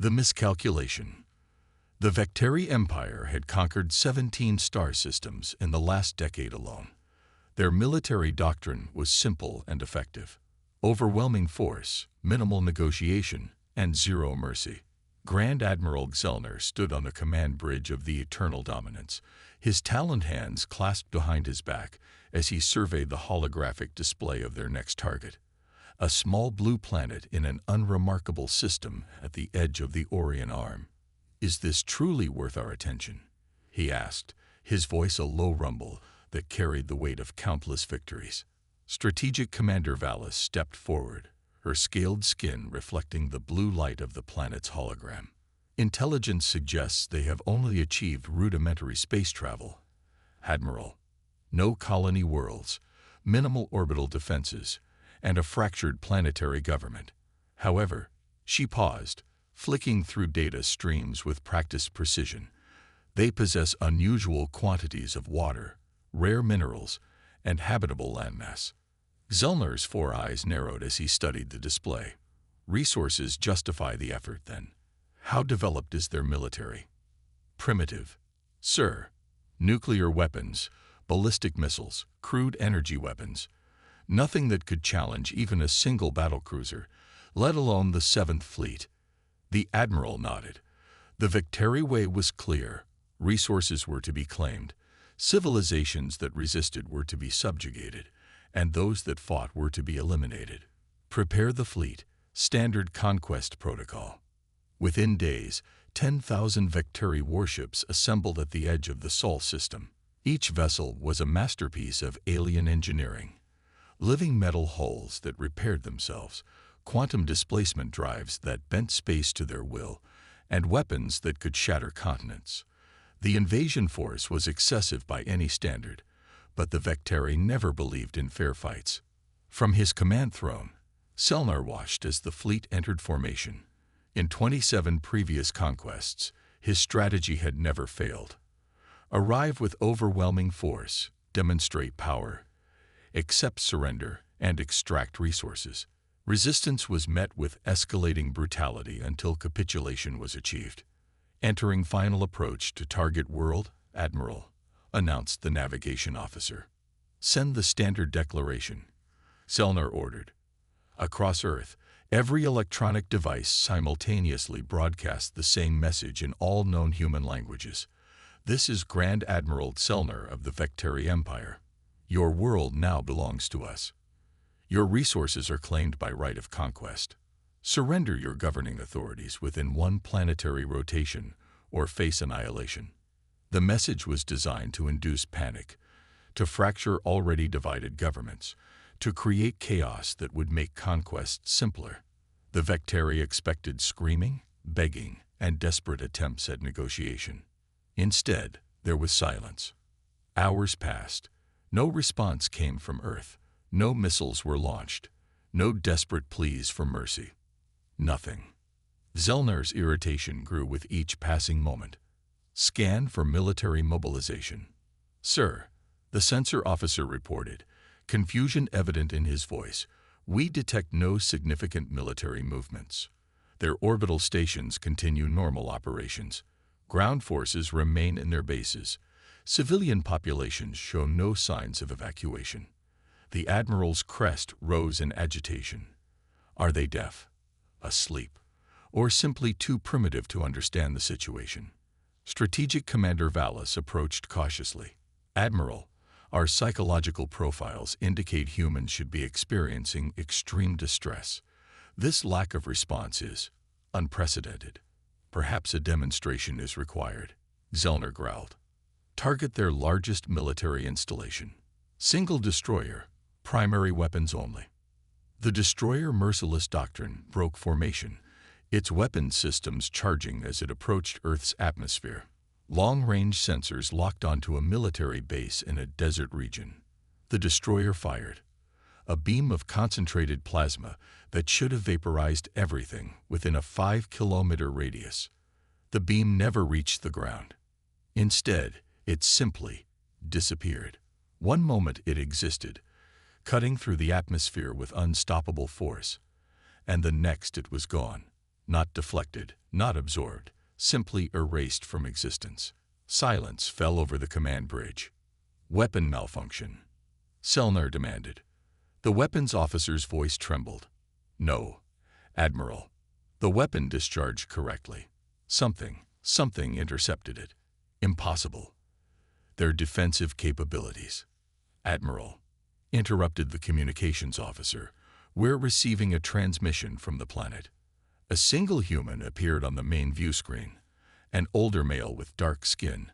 The miscalculation. The Vecteri Empire had conquered 17 star systems in the last decade alone. Their military doctrine was simple and effective. Overwhelming force, minimal negotiation, and zero mercy. Grand Admiral Xelner stood on the command bridge of the Eternal Dominance, his taloned hands clasped behind his back as he surveyed the holographic display of their next target. A small blue planet in an unremarkable system at the edge of the Orion Arm. "Is this truly worth our attention?" he asked, his voice a low rumble that carried the weight of countless victories. Strategic Commander Valis stepped forward, her scaled skin reflecting the blue light of the planet's hologram. "Intelligence suggests they have only achieved rudimentary space travel, Admiral. No colony worlds, minimal orbital defenses, and a fractured planetary government. However," she paused, flicking through data streams with practiced precision, "they possess unusual quantities of water, rare minerals, and habitable landmass." Xelner's four eyes narrowed as he studied the display. "Resources justify the effort, then. How developed is their military?" "Primitive, sir. Nuclear weapons, ballistic missiles, crude energy weapons. Nothing that could challenge even a single battlecruiser, let alone the Seventh Fleet." The Admiral nodded. The Vecteri way was clear. Resources were to be claimed. Civilizations that resisted were to be subjugated, and those that fought were to be eliminated. "Prepare the fleet. Standard conquest protocol." Within days, 10,000 Vecteri warships assembled at the edge of the Sol system. Each vessel was a masterpiece of alien engineering. Living metal hulls that repaired themselves, quantum displacement drives that bent space to their will, and weapons that could shatter continents. The invasion force was excessive by any standard, but the Vecteri never believed in fair fights. From his command throne, Xelner watched as the fleet entered formation. In 27 previous conquests, his strategy had never failed. Arrive with overwhelming force, demonstrate power, accept surrender, and extract resources. Resistance was met with escalating brutality until capitulation was achieved. "Entering final approach to target world, Admiral," announced the navigation officer. "Send the standard declaration," Xelner ordered. Across Earth, every electronic device simultaneously broadcast the same message in all known human languages. "This is Grand Admiral Xelner of the Vecteri Empire. Your world now belongs to us. Your resources are claimed by right of conquest. Surrender your governing authorities within one planetary rotation or face annihilation." The message was designed to induce panic, to fracture already divided governments, to create chaos that would make conquest simpler. The Vecteri expected screaming, begging, and desperate attempts at negotiation. Instead, there was silence. Hours passed. No response came from Earth. No missiles were launched. No desperate pleas for mercy. Nothing. Xelner's irritation grew with each passing moment. "Scan for military mobilization." "Sir," the sensor officer reported, confusion evident in his voice, "we detect no significant military movements. Their orbital stations continue normal operations. Ground forces remain in their bases. Civilian populations show no signs of evacuation." The Admiral's crest rose in agitation. Are they deaf, asleep, or simply too primitive to understand the situation? Strategic Commander Valis approached cautiously. "Admiral, our psychological profiles indicate humans should be experiencing extreme distress. This lack of response is unprecedented. Perhaps a demonstration is required." Xelner growled. "Target their largest military installation. Single destroyer, primary weapons only." The destroyer merciless doctrine broke formation, its weapons systems charging as it approached Earth's atmosphere. Long-range sensors locked onto a military base in a desert region. The destroyer fired. A beam of concentrated plasma that should have vaporized everything within a 5-kilometer radius. The beam never reached the ground. Instead, it simply disappeared. One moment it existed, cutting through the atmosphere with unstoppable force, and the next it was gone. not deflected, not absorbed, simply erased from existence. Silence fell over the command bridge. Weapon malfunction. Selnar demanded. The weapons officer's voice trembled. No, Admiral. The weapon discharged correctly. Something intercepted it. Impossible. Their defensive capabilities. Admiral, interrupted the communications officer, we're receiving a transmission from the planet. A single human appeared on the main view screen, an older male with dark skin,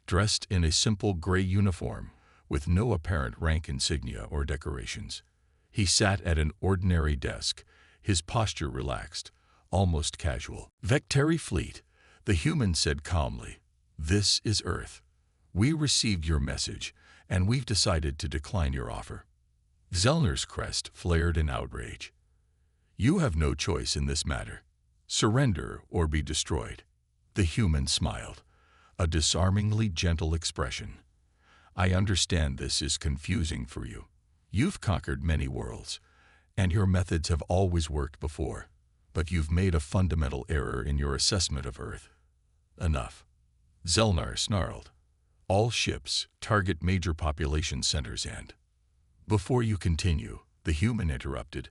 dressed in a simple gray uniform with no apparent rank insignia or decorations. He sat at an ordinary desk, his posture relaxed, almost casual. Vecteri Fleet, the human said calmly, this is Earth. We received your message, and we've decided to decline your offer. Zellner's crest flared in outrage. You have no choice in this matter. Surrender or be destroyed. The human smiled, a disarmingly gentle expression. I understand this is confusing for you. You've conquered many worlds, and your methods have always worked before, but you've made a fundamental error in your assessment of Earth. Enough. Zellner snarled. All ships target major population centers and... Before you continue, the human interrupted,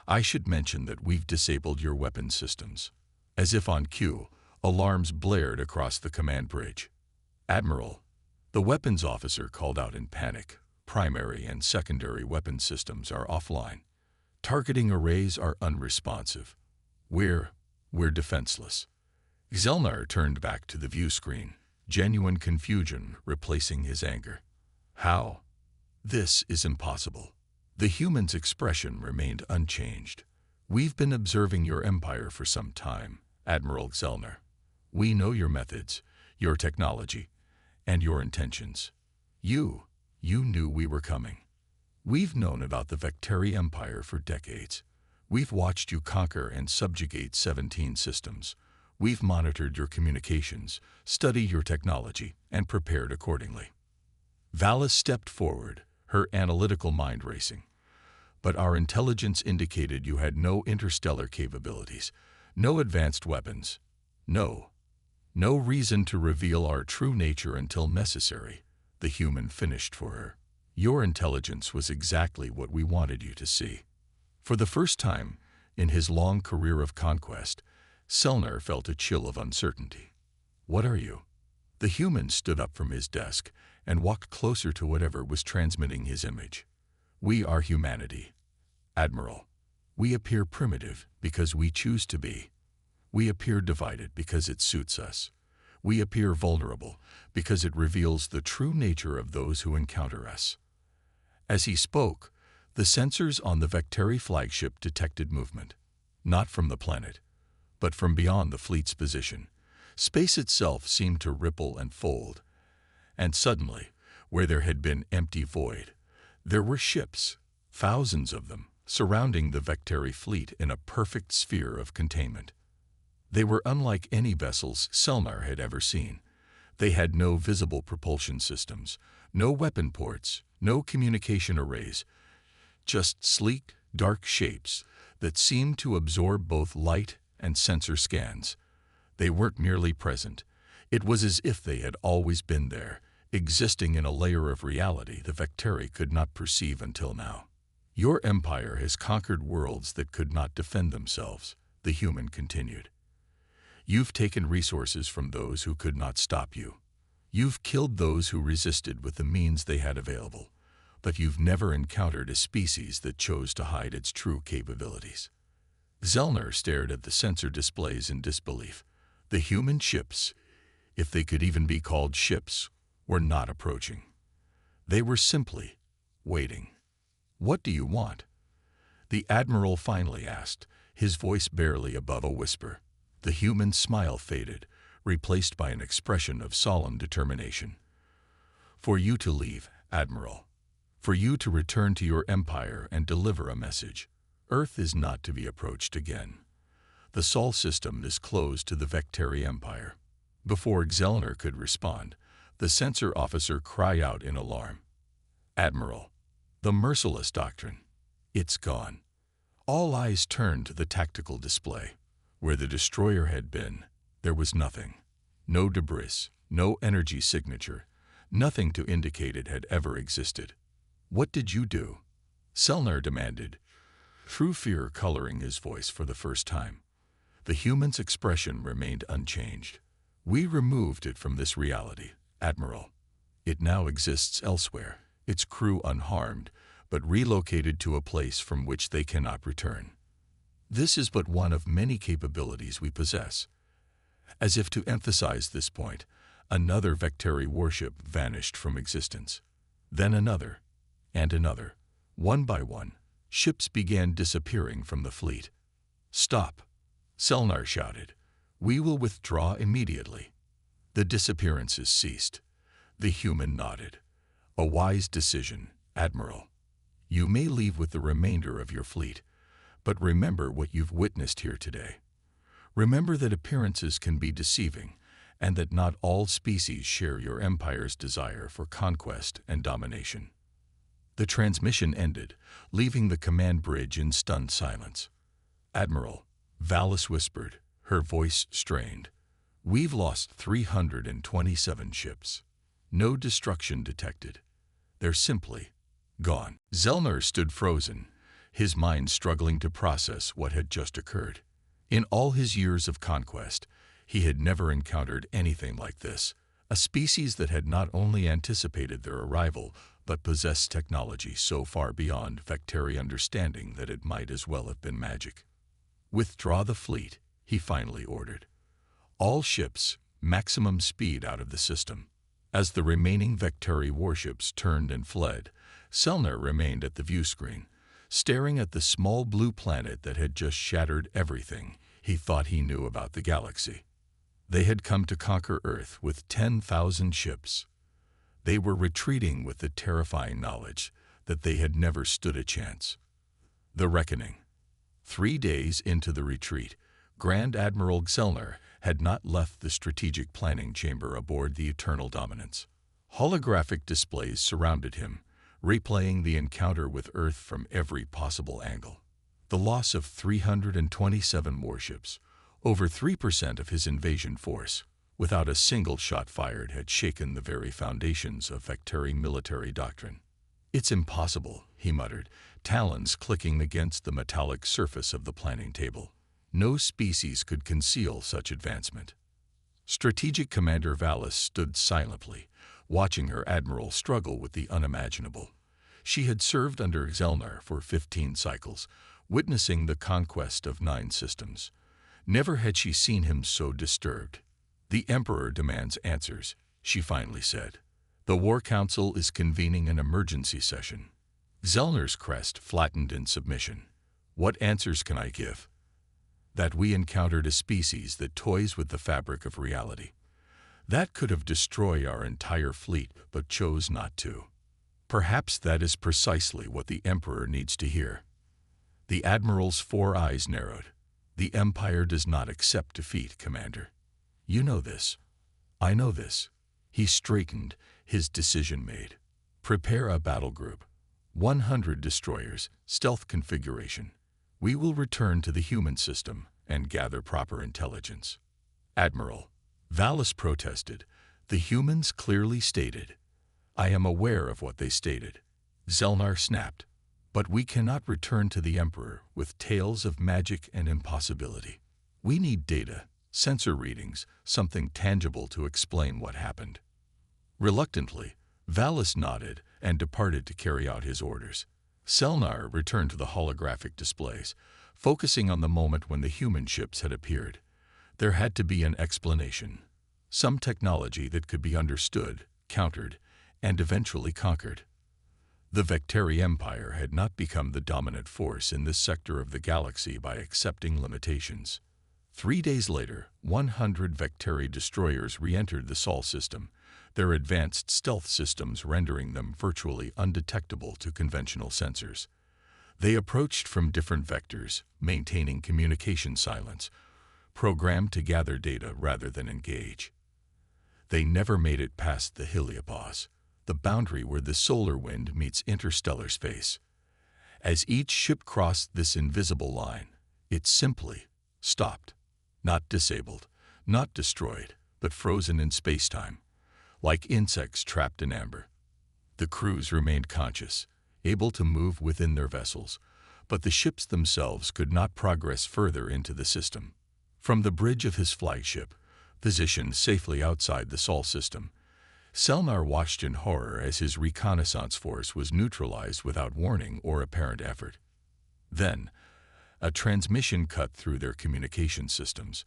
I should mention that we've disabled your weapon systems. As if on cue, alarms blared across the command bridge. Admiral, the weapons officer called out in panic. Primary and secondary weapon systems are offline. Targeting arrays are unresponsive. We're defenseless. Zellner turned back to the view screen, genuine confusion replacing his anger. How? This is impossible. The human's expression remained unchanged. We've been observing your empire for some time, Admiral Zellner. We know your methods, your technology, and your intentions. You knew we were coming. We've known about the Vecteri Empire for decades. We've watched you conquer and subjugate 17 systems. We've monitored your communications, studied your technology, and prepared accordingly. Valis stepped forward, her analytical mind racing. But our intelligence indicated you had no interstellar capabilities, no advanced weapons, no reason to reveal our true nature until necessary, the human finished for her. Your intelligence was exactly what we wanted you to see. For the first time in his long career of conquest, Selnar felt a chill of uncertainty. What are you? The human stood up from his desk and walked closer to whatever was transmitting his image. We are humanity, Admiral. We appear primitive because we choose to be. We appear divided because it suits us. We appear vulnerable because it reveals the true nature of those who encounter us. As he spoke, the sensors on the Vecteri flagship detected movement, not from the planet, but from beyond the fleet's position. Space itself seemed to ripple and fold, and suddenly, where there had been empty void, there were ships, thousands of them, surrounding the Vecteri fleet in a perfect sphere of containment. They were unlike any vessels Selnar had ever seen. They had no visible propulsion systems, no weapon ports, no communication arrays, just sleek, dark shapes that seemed to absorb both light and sensor scans. They weren't merely present. It was as if they had always been there, existing in a layer of reality the Vecteri could not perceive until now. Your empire has conquered worlds that could not defend themselves, the human continued. You've taken resources from those who could not stop you. You've killed those who resisted with the means they had available, but you've never encountered a species that chose to hide its true capabilities. Zellner stared at the sensor displays in disbelief. The human ships, if they could even be called ships, were not approaching. They were simply waiting. What do you want? The Admiral finally asked, his voice barely above a whisper. The human smile faded, replaced by an expression of solemn determination. For you to leave, Admiral. For you to return to your empire and deliver a message. Earth is not to be approached again. The Sol system is closed to the Vecteri Empire. Before Zellner could respond, the sensor officer cried out in alarm. Admiral, the merciless doctrine. It's gone. All eyes turned to the tactical display. Where the destroyer had been, there was nothing. No debris, no energy signature, nothing to indicate it had ever existed. "What did you do?" Selnar demanded, true fear coloring his voice for the first time. The human's expression remained unchanged. "We removed it from this reality, Admiral. It now exists elsewhere, its crew unharmed, but relocated to a place from which they cannot return. This is but one of many capabilities we possess." As if to emphasize this point, another Vectari warship vanished from existence. Then another, and another. One by one, ships began disappearing from the fleet. "Stop!" Selnar shouted. "We will withdraw immediately." The disappearances ceased. The human nodded. "A wise decision, Admiral. You may leave with the remainder of your fleet, but remember what you've witnessed here today. Remember that appearances can be deceiving, and that not all species share your empire's desire for conquest and domination." The transmission ended, leaving the command bridge in stunned silence. "Admiral," Valis whispered, her voice strained, "we've lost 327 ships. No destruction detected. They're simply gone." Selnar stood frozen, his mind struggling to process what had just occurred. In all his years of conquest, he had never encountered anything like this, a species that had not only anticipated their arrival, but possessed technology so far beyond Vectari understanding that it might as well have been magic. "Withdraw the fleet," he finally ordered. "All ships, maximum speed out of the system." As the remaining Vectari warships turned and fled, Selnar remained at the view screen, staring at the small blue planet that had just shattered everything he thought he knew about the galaxy. They had come to conquer Earth with 10,000 ships. They were retreating with the terrifying knowledge that they had never stood a chance. The Reckoning. 3 days into the retreat, Grand Admiral Selnar had not left the strategic planning chamber aboard the Eternal Dominance. Holographic displays surrounded him, replaying the encounter with Earth from every possible angle. The loss of 327 warships, over 3% of his invasion force, without a single shot fired, had shaken the very foundations of Vectari military doctrine. "It's impossible," he muttered, talons clicking against the metallic surface of the planning table. No species could conceal such advancement. Strategic Commander Valis stood silently, watching her admiral struggle with the unimaginable. She had served under Selnar for 15 cycles, witnessing the conquest of 9 systems. Never had she seen him so disturbed. "The Emperor demands answers," she finally said. "The War Council is convening an emergency session." Selnar's crest flattened in submission. "What answers can I give?" "That we encountered a species that toys with the fabric of reality. That could have destroyed our entire fleet, but chose not to." "Perhaps that is precisely what the Emperor needs to hear." The Admiral's 4 eyes narrowed. "The Empire does not accept defeat, Commander. You know this. I know this." He straightened, his decision made. "Prepare a battle group. 100 destroyers, stealth configuration. We will return to the human system and gather proper intelligence." "Admiral," Valis protested, "the humans clearly stated." "I am aware of what they stated," Selnar snapped. "But we cannot return to the Emperor with tales of magic and impossibility. We need data, sensor readings, something tangible to explain what happened." Reluctantly, Valis nodded and departed to carry out his orders. Selnar returned to the holographic displays, focusing on the moment when the human ships had appeared. There had to be an explanation, some technology that could be understood, countered, and eventually conquered. The Vectari Empire had not become the dominant force in this sector of the galaxy by accepting limitations. 3 days later, 100 Vectari destroyers re-entered the Sol system, their advanced stealth systems rendering them virtually undetectable to conventional sensors. They approached from different vectors, maintaining communication silence, programmed to gather data rather than engage. They never made it past the heliopause, the boundary where the solar wind meets interstellar space. As each ship crossed this invisible line, it simply stopped. Not disabled, not destroyed, but frozen in space-time, like insects trapped in amber. The crews remained conscious, able to move within their vessels, but the ships themselves could not progress further into the system. From the bridge of his flagship, positioned safely outside the Sol system, Selnar watched in horror as his reconnaissance force was neutralized without warning or apparent effort. Then, a transmission cut through their communication systems.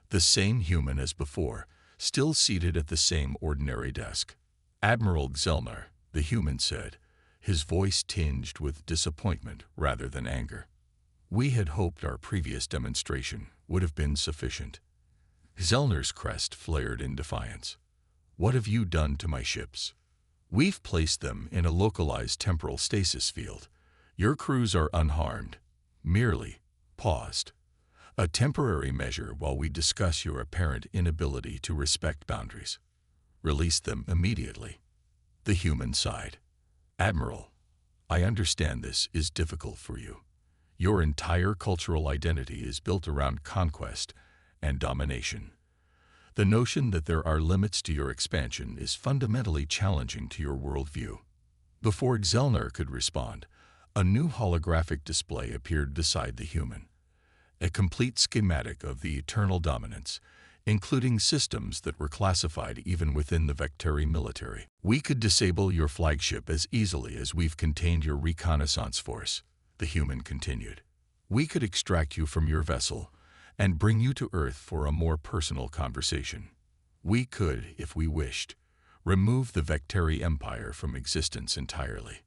The same human as before, still seated at the same ordinary desk. "Admiral Selnar," the human said, his voice tinged with disappointment rather than anger. "We had hoped our previous demonstration would have been sufficient." Selnar's crest flared in defiance. "What have you done to my ships? We've placed them in a localized temporal stasis field. Your crews are unharmed, merely paused. A temporary measure while we discuss your apparent inability to respect boundaries. Release them immediately." The human sighed. "Admiral, I understand this is difficult for you. Your entire cultural identity is built around conquest and domination. The notion that there are limits to your expansion is fundamentally challenging to your worldview." Before Selnar could respond, a new holographic display appeared beside the human. A complete schematic of the eternal dominance, including systems that were classified even within the Vecteri military. "We could disable your flagship as easily as we've contained your reconnaissance force," the human continued. "We could extract you from your vessel and bring you to Earth for a more personal conversation. We could, if we wished, remove the Vecteri Empire from existence entirely."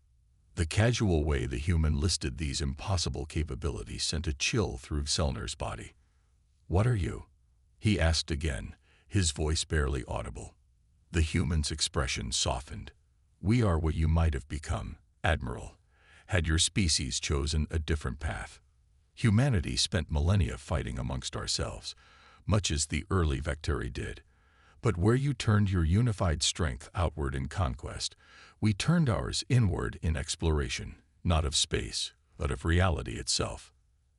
The casual way the human listed these impossible capabilities sent a chill through Selnar's body. "What are you?" he asked again, his voice barely audible. The human's expression softened. "We are what you might have become, Admiral, had your species chosen a different path. Humanity spent millennia fighting amongst ourselves, much as the early Vecteri did. But where you turned your unified strength outward in conquest, we turned ours inward in exploration, not of space, but of reality itself."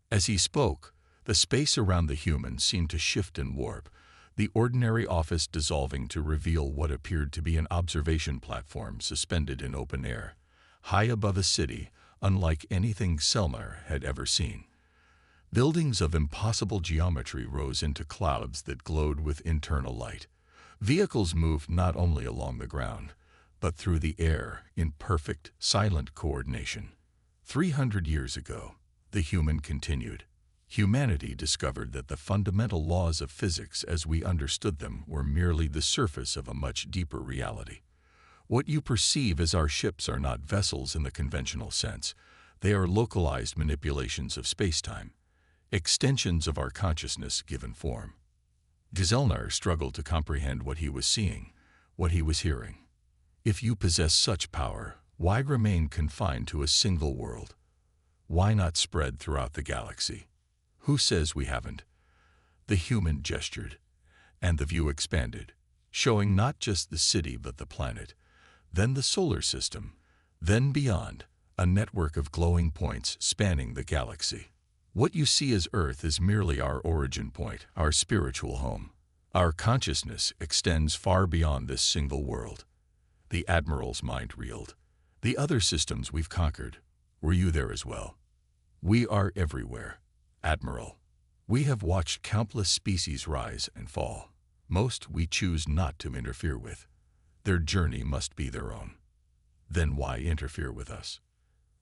As he spoke, the space around the human seemed to shift and warp, the ordinary office dissolving to reveal what appeared to be an observation platform suspended in open air, high above a city unlike anything Selnar had ever seen. Buildings of impossible geometry rose into clouds that glowed with internal light. Vehicles moved not only along the ground, but through the air in perfect, silent coordination. 300 years ago, the human continued, humanity discovered that the fundamental laws of physics as we understood them were merely the surface of a much deeper reality. What you perceive as our ships are not vessels in the conventional sense. They are localized manipulations of spacetime, extensions of our consciousness given form. Selnar struggled to comprehend what he was seeing, what he was hearing. If you possess such power, why remain confined to a single world? Why not spread throughout the galaxy? Who says we haven't? The human gestured, and the view expanded, showing not just the city but the planet, then the solar system, then beyond, a network of glowing points spanning the galaxy. What you see as Earth is merely our origin point, our spiritual home. Our consciousness extends far beyond this single world. The Admiral's mind reeled. The other systems we've conquered, were you there as well? We are everywhere, Admiral. We have watched countless species rise and fall. Most we choose not to interfere with. Their journey must be their own. Then why interfere with us?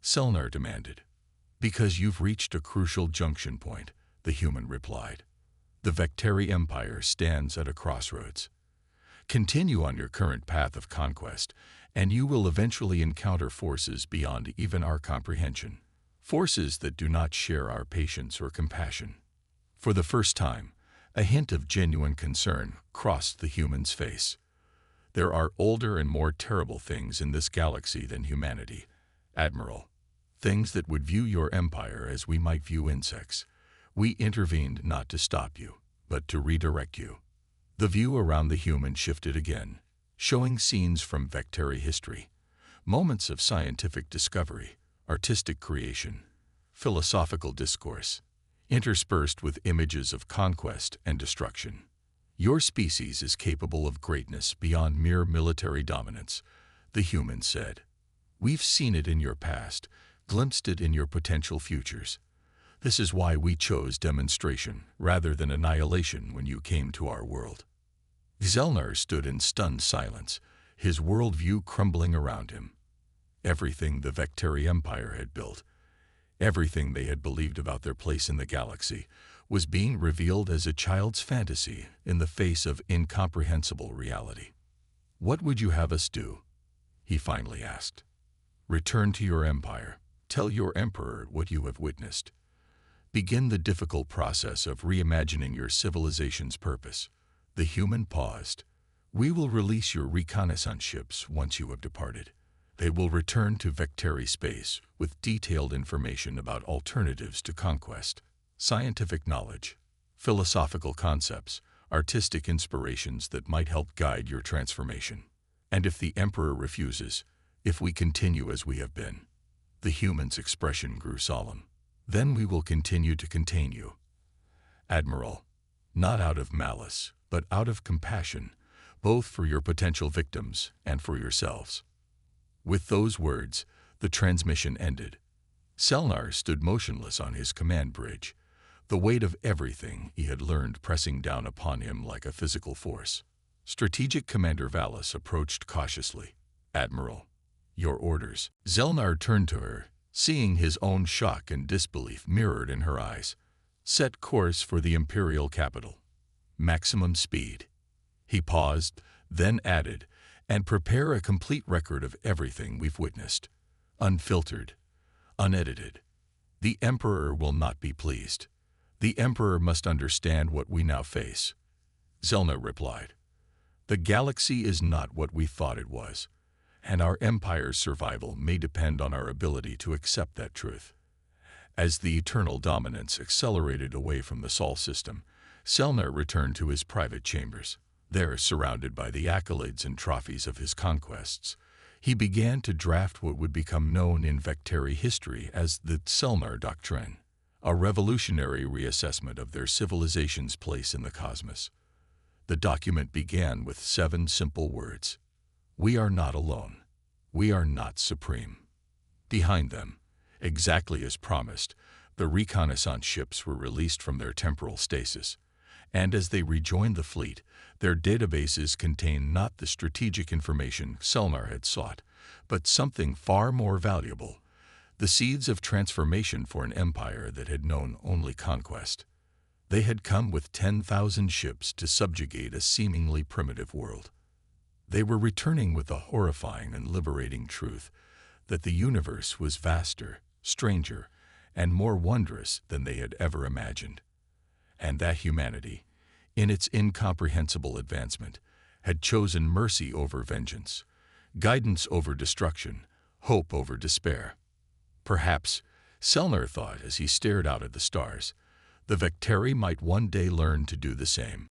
Selnar demanded. Because you've reached a crucial junction point, the human replied. The Vecteri Empire stands at a crossroads. Continue on your current path of conquest, and you will eventually encounter forces beyond even our comprehension. Forces that do not share our patience or compassion. For the first time, a hint of genuine concern crossed the human's face. There are older and more terrible things in this galaxy than humanity, Admiral. Things that would view your empire as we might view insects. We intervened not to stop you, but to redirect you. The view around the human shifted again, showing scenes from Vecteri history, moments of scientific discovery, artistic creation, philosophical discourse. interspersed with images of conquest and destruction. Your species is capable of greatness beyond mere military dominance, the humans said. We've seen it in your past, glimpsed it in your potential futures. This is why we chose demonstration rather than annihilation when you came to our world. Xelnar stood in stunned silence, his worldview crumbling around him. Everything the Vecteri Empire had built, everything they had believed about their place in the galaxy, was being revealed as a child's fantasy in the face of incomprehensible reality. "What would you have us do?" he finally asked. "Return to your empire. Tell your emperor what you have witnessed. Begin the difficult process of reimagining your civilization's purpose." The human paused. "We will release your reconnaissance ships once you have departed. They will return to Vecteri space with detailed information about alternatives to conquest, scientific knowledge, philosophical concepts, artistic inspirations that might help guide your transformation. And if the Emperor refuses, if we continue as we have been," the human's expression grew solemn, "then we will continue to contain you. Admiral, not out of malice, but out of compassion, both for your potential victims and for yourselves." With those words, the transmission ended. Selnar stood motionless on his command bridge, the weight of everything he had learned pressing down upon him like a physical force. Strategic Commander Valis approached cautiously. "Admiral, your orders." Zelnar turned to her, seeing his own shock and disbelief mirrored in her eyes. "Set course for the Imperial capital. Maximum speed." He paused, then added, "And prepare a complete record of everything we've witnessed. Unfiltered, unedited. The Emperor will not be pleased. The Emperor must understand what we now face." Zelna replied, "The galaxy is not what we thought it was, and our Empire's survival may depend on our ability to accept that truth." As the eternal dominance accelerated away from the Sol system, Selnar returned to his private chambers. There, surrounded by the accolades and trophies of his conquests, he began to draft what would become known in Vecteri history as the Selnar Doctrine, a revolutionary reassessment of their civilization's place in the cosmos. The document began with 7 simple words: "We are not alone. We are not supreme." Behind them, exactly as promised, the reconnaissance ships were released from their temporal stasis, and as they rejoined the fleet, their databases contained not the strategic information Selnar had sought, but something far more valuable: the seeds of transformation for an empire that had known only conquest. They had come with 10,000 ships to subjugate a seemingly primitive world. They were returning with the horrifying and liberating truth that the universe was vaster, stranger, and more wondrous than they had ever imagined, and that humanity, in its incomprehensible advancement, had chosen mercy over vengeance, guidance over destruction, hope over despair. Perhaps, Selnar thought as he stared out at the stars, the Vecteri might one day learn to do the same.